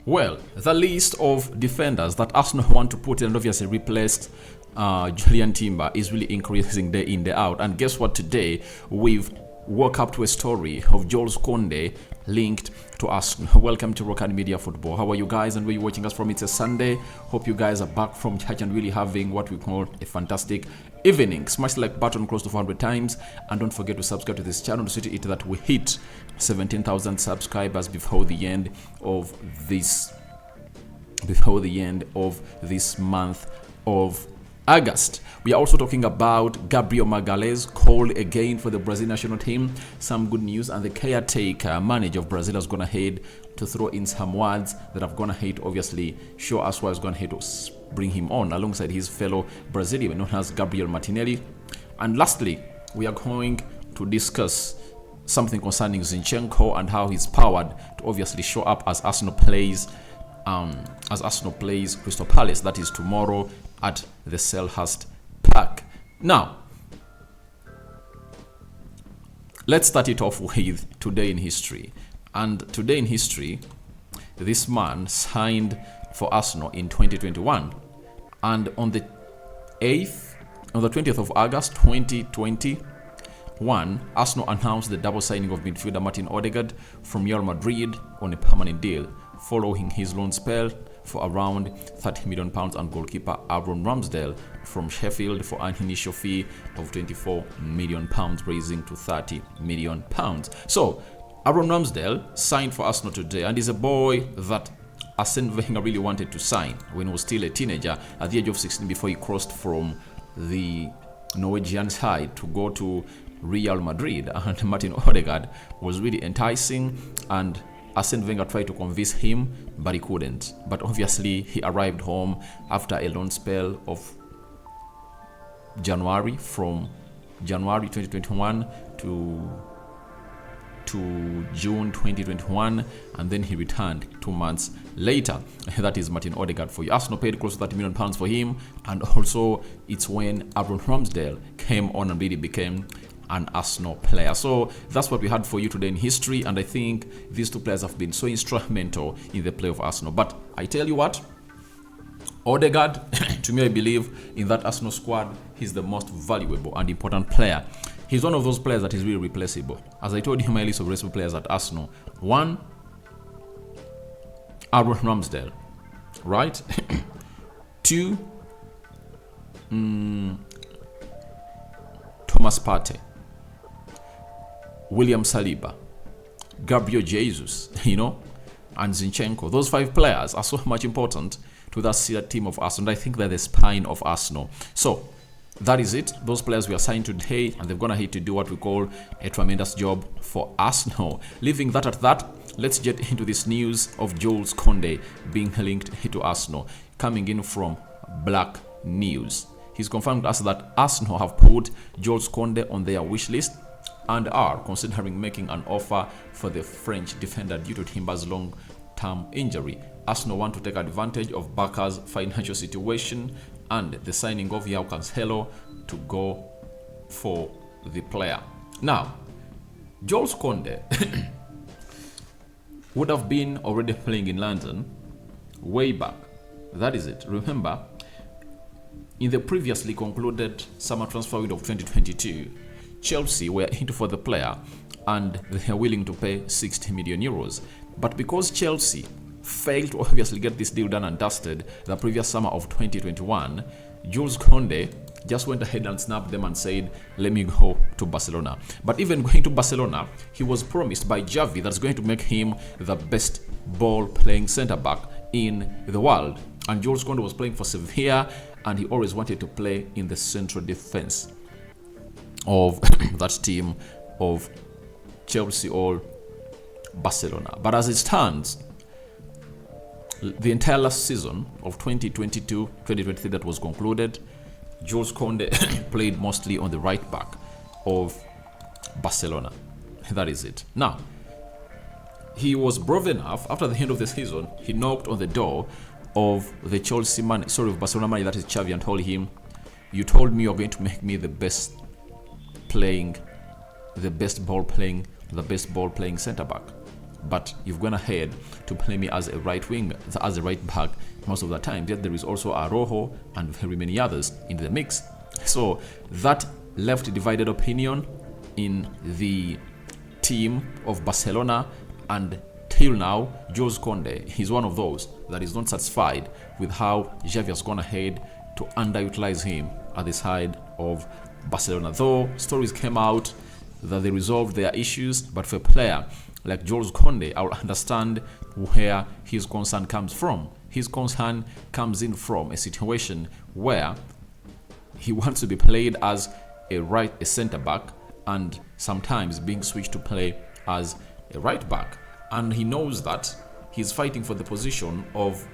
Well, the list of defenders that Arsenal want to put in and obviously replaced Julian Timber is really increasing day in, day out. And guess what? Today, we've woke up to a story of Jules Kounde linked to Arsenal. Welcome to Rokani Media Football. How are you guys and where you watching us from? It's a Sunday. Hope you guys are back from church and really having what we call a fantastic evening. Smash the like button close to 400 times and don't forget to subscribe to this channel to see it that we hit 17,000 subscribers before the end of this month of August. We are also talking about Gabriel Magalhaes called again for the Brazil national team. Some good news, and the caretaker manager of Brazil has gone ahead to throw in some words that have gone ahead obviously show us why he's gone ahead to bring him on alongside his fellow Brazilian known as Gabriel Martinelli. And lastly, we are going to discuss something concerning Zinchenko and how he's powered to obviously show up as Arsenal plays Crystal Palace. That is tomorrow at the Selhurst Park. Now, let's start it off with today in history. And today in history, this man signed for Arsenal in 2021. And on the 20th of August 2021, Arsenal announced the double signing of midfielder Martin Odegaard from Real Madrid on a permanent deal, following his loan spell for around £30 million, and goalkeeper Aaron Ramsdale from Sheffield for an initial fee of £24 million, raising to £30 million. So, Aaron Ramsdale signed for Arsenal today, and is a boy that Arsene Wenger really wanted to sign when he was still a teenager at the age of 16 before he crossed from the Norwegian side to go to Real Madrid. And Martin Odegaard was really enticing, and Arsene Wenger tried to convince him, but he couldn't. But obviously, he arrived home after a loan spell of from January 2021 to June 2021, and then he returned 2 months later. That is Martin Odegaard for you. Arsenal paid close to £30 million for him, and also it's when Aaron Ramsdale came on and really became an Arsenal player. So that's what we had for you today in history, and I think these two players have been so instrumental in the play of Arsenal. But I tell you what, Odegaard, to me, I believe in that Arsenal squad, he's the most valuable and important player. He's one of those players that is really replaceable. As I told you, my list of replaceable players at Arsenal: 1, Aaron Ramsdale, right? 2, Thomas Partey, William Saliba, Gabriel Jesus, and Zinchenko. Those 5 players are so much important to that team of Arsenal. I think they're the spine of Arsenal. So that is it. Those players were signed today, and they've gone ahead to do what we call a tremendous job for Arsenal. Leaving that at that, let's get into this news of Jules Kounde being linked to Arsenal, coming in from Black News. He's confirmed to us that Arsenal have put Jules Kounde on their wish list and are considering making an offer for the French defender due to Timber's long-term injury. Arsenal want to take advantage of Barca's financial situation and the signing of João Cancelo to go for the player. Now, Jules Kounde would have been already playing in London way back. That is it. Remember, in the previously concluded summer transfer window of 2022, Chelsea were into for the player and they are willing to pay 60 million euros. But because Chelsea failed to obviously get this deal done and dusted the previous summer of 2021, Jules Kounde just went ahead and snapped them and said, let me go to Barcelona. But even going to Barcelona, he was promised by Xavi that's going to make him the best ball-playing centre-back in the world. And Jules Kounde was playing for Sevilla, and he always wanted to play in the central defense of that team of Chelsea or Barcelona. But as it stands, the entire last season of 2022-2023 that was concluded, Jules Kounde played mostly on the right back of Barcelona. That is it. Now, he was brave enough, after the end of the season, he knocked on the door of the Barcelona manager, that is Xavi, and told him, you told me you're going to make me the best ball playing centre back. but you've gone ahead to play me as a right wing, as a right back most of the time. Yet there is also Arojo and very many others in the mix. So that left divided opinion in the team of Barcelona, and till now, Jules Kounde is one of those that is not satisfied with how Xavi has gone ahead to underutilize him at the side of Barcelona. Though stories came out that they resolved their issues, but for a player like Jules Kounde, I will understand where his concern comes from. His concern comes in from a situation where he wants to be played as a center back, and sometimes being switched to play as a right back. And he knows that he's fighting for the position of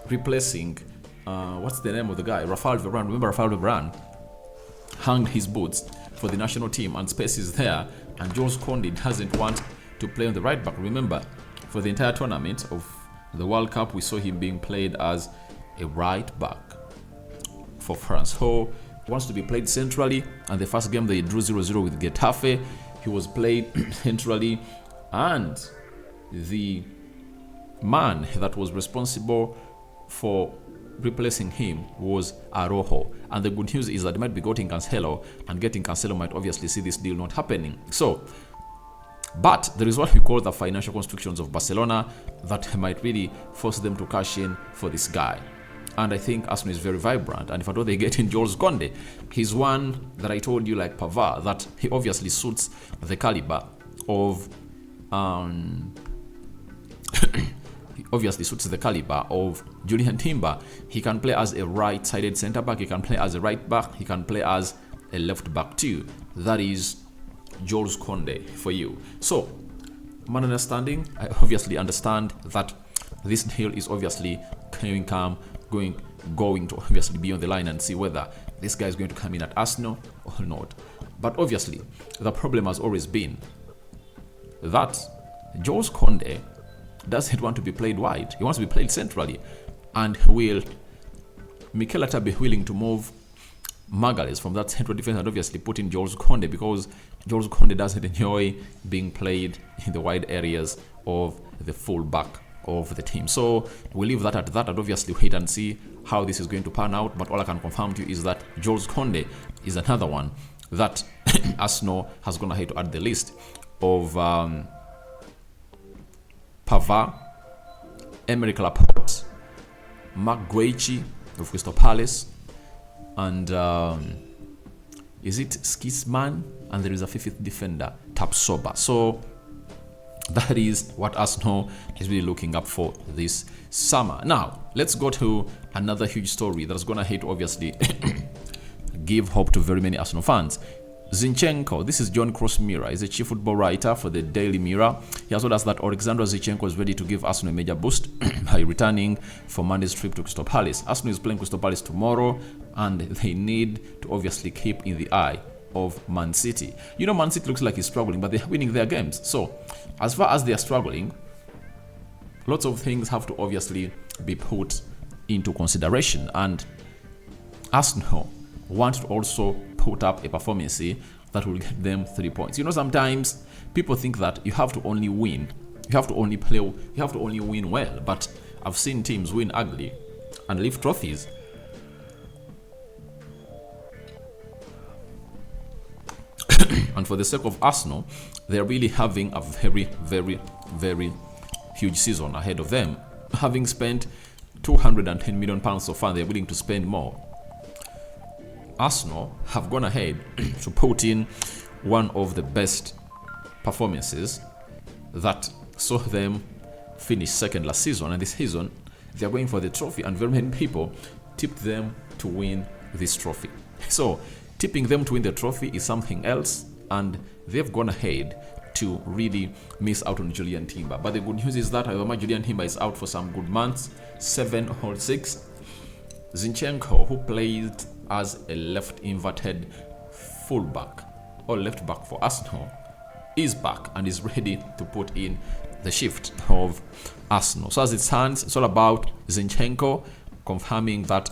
replacing, what's the name of the guy? Rafael Varane. Remember, Rafael Varane hung his boots for the national team, and space is there, and Jules Kounde doesn't want to play on the right back. Remember, for the entire tournament of the World Cup, we saw him being played as a right back for France. So he wants to be played centrally, and the first game they drew 0-0 with Getafe, he was played centrally, and the man that was responsible for replacing him was Arojo. And the good news is that they might be getting Cancelo, and getting Cancelo might obviously see this deal not happening. So, but there is what we call the financial constrictions of Barcelona that might really force them to cash in for this guy. And I think Arsenal is very vibrant. And if I know they get in Jules Kounde, he's one that I told you, like Pavard, that he obviously suits the caliber of he obviously suits the caliber of Julian Timber. He can play as a right-sided centre back, he can play as a right back, he can play as a left back too. That is Jules Kounde for you. So, my understanding, I obviously understand that this deal is obviously going to obviously be on the line and see whether this guy is going to come in at Arsenal or not. But obviously, the problem has always been that Jules Kounde doesn't want to be played wide. He wants to be played centrally. And will Mikel Arteta be willing to move Magalhaes from that central defense and obviously put in Jules Kounde, because Jules Kounde doesn't enjoy being played in the wide areas of the full back of the team. So we'll leave that at that, and obviously wait and see how this is going to pan out. But all I can confirm to you is that Jules Kounde is another one that Arsenal has gone ahead to add the list of Pavard, Emerick Laporte, Marc Guehi of Crystal Palace, and is it Skisman? And there is a fifth defender, Tapsoba. So that is what Arsenal is really looking up for this summer. Now, let's go to another huge story that's going to hit, obviously, give hope to very many Arsenal fans. Zinchenko, this is John Cross-Mirror, is a chief football writer for the Daily Mirror. He has told us that Alexander Zinchenko is ready to give Arsenal a major boost by returning for Monday's trip to Crystal Palace. Arsenal is playing Crystal Palace tomorrow, and they need to obviously keep in the eye of Man City. You know, Man City looks like it's struggling, but they're winning their games. So, as far as they are struggling, lots of things have to obviously be put into consideration, and Arsenal want to also put up a performance that will get them 3 points. You know, sometimes people think that you have to only win, you have to only play, you have to only win well, but I've seen teams win ugly and lift trophies. And for the sake of Arsenal, they're really having a very, very, very huge season ahead of them. Having spent £210 million so far, they're willing to spend more. Arsenal have gone ahead to put in one of the best performances that saw them finish second last season, and this season they're going for the trophy, and very many people tipped them to win this trophy. So tipping them to win the trophy is something else, and they've gone ahead to really miss out on Julian Timber. But the good news is that however Julian Timber is out for some good months, 7 or 6, Zinchenko, who played as a left inverted fullback or left back for Arsenal, is back and is ready to put in the shift of Arsenal. So as it stands, it's all about Zinchenko confirming that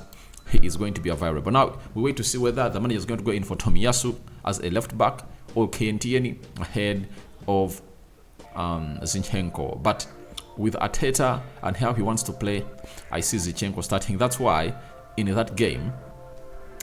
he is going to be available. Now we wait to see whether the manager is going to go in for Tomiyasu as a left back or KNTN ahead of Zinchenko. But with Arteta and how he wants to play, I see Zinchenko starting. That's why in that game,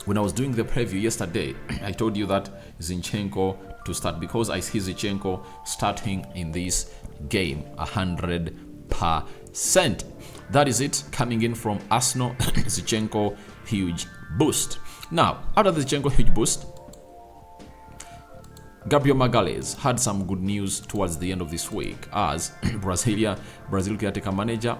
when I was doing the preview yesterday, I told you that Zinchenko to start, because I see Zinchenko starting in this game 100%. That is it, coming in from Arsenal. Zinchenko, huge boost. Now, after the Zinchenko huge boost, Gabriel Magalhaes had some good news towards the end of this week, as Brazil caretaker manager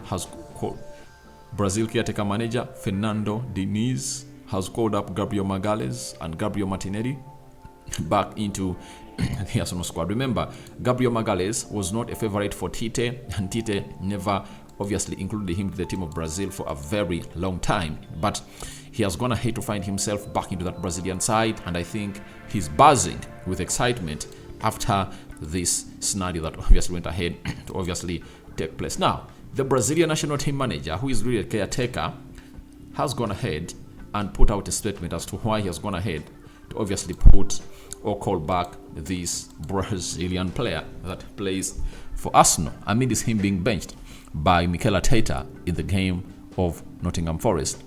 Fernando Diniz has called up Gabriel Magalhaes and Gabriel Martinelli back into the Arsenal squad. Remember, Gabriel Magalhaes was not a favorite for Tite, and Tite never obviously included him to the team of Brazil for a very long time. But he has gone ahead to find himself back into that Brazilian side, and I think he's buzzing with excitement after this scenario that obviously went ahead to obviously take place. Now, the Brazilian national team manager, who is really a caretaker, has gone ahead and put out a statement as to why he has gone ahead to obviously put or call back this Brazilian player that plays for Arsenal, amid him being benched by Mikel Arteta in the game of Nottingham Forest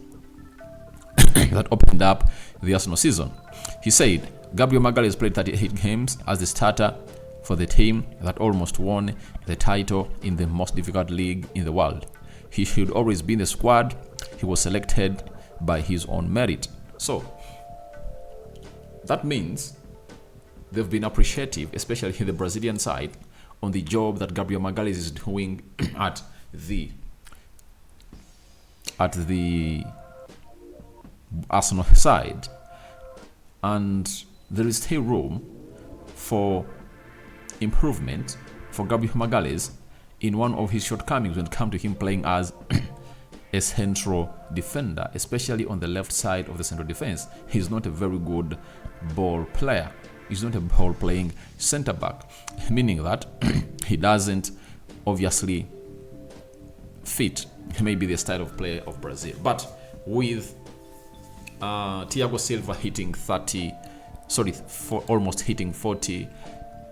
that opened up the Arsenal season. He said Gabriel Magalhaes played 38 games as the starter for the team that almost won the title in the most difficult league in the world. He should always be in the squad. He was selected by his own merit. So that means they've been appreciative, especially in the Brazilian side, on the job that Gabriel Magalhaes is doing at the Arsenal side, and there is still room for improvement for Gabriel Magalhaes in one of his shortcomings when it comes to him playing as a central defender, especially on the left side of the central defense. He's not a very good ball player. He's not a ball-playing centre-back, meaning that he doesn't obviously fit maybe the style of play of Brazil. But with Thiago Silva hitting 30, almost hitting 40,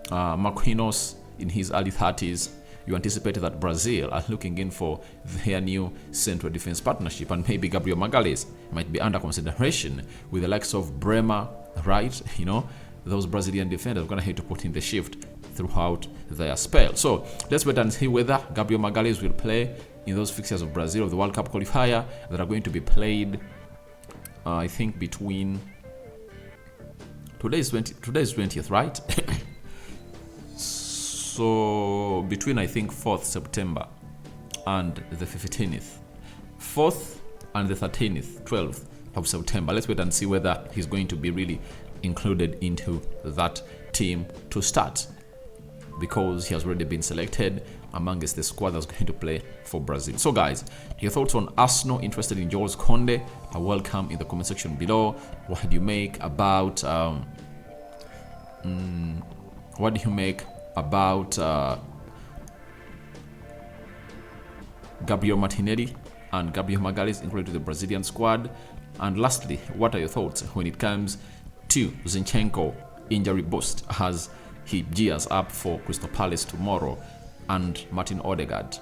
Marquinhos in his early 30s, you anticipate that Brazil are looking in for their new central defense partnership, and maybe Gabriel Magalhaes might be under consideration with the likes of Bremer, right? You know, those Brazilian defenders are going to have to put in the shift throughout their spell. So let's wait and see whether Gabriel Magalhaes will play in those fixtures of Brazil of the World Cup qualifier that are going to be played, I think, between today's 20th, right? So between, I think, 4th September and the 15th, 4th and the 13th, 12th of September. Let's wait and see whether he's going to be really included into that team to start, because he has already been selected amongst the squad that's going to play for Brazil. So guys, your thoughts on Arsenal, interested in Jules Kounde, are welcome in the comment section below. What do you make about Gabriel Martinelli and Gabriel Magalhaes included to the Brazilian squad? And lastly, what are your thoughts when it comes to Zinchenko injury boost as he gears up for Crystal Palace tomorrow, and Martin Odegaard,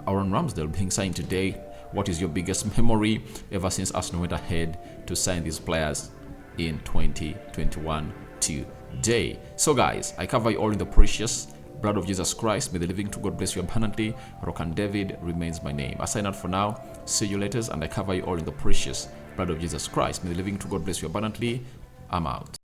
Aaron Ramsdale being signed today? What is your biggest memory ever since Arsenal went ahead to sign these players in 2021 today? So guys, I cover you all in the precious blood of Jesus Christ. May the living to God bless you abundantly. Rokani David remains my name. I sign out for now. See you later, and I cover you all in the precious blood of Jesus Christ. May the living to God bless you abundantly. I'm out.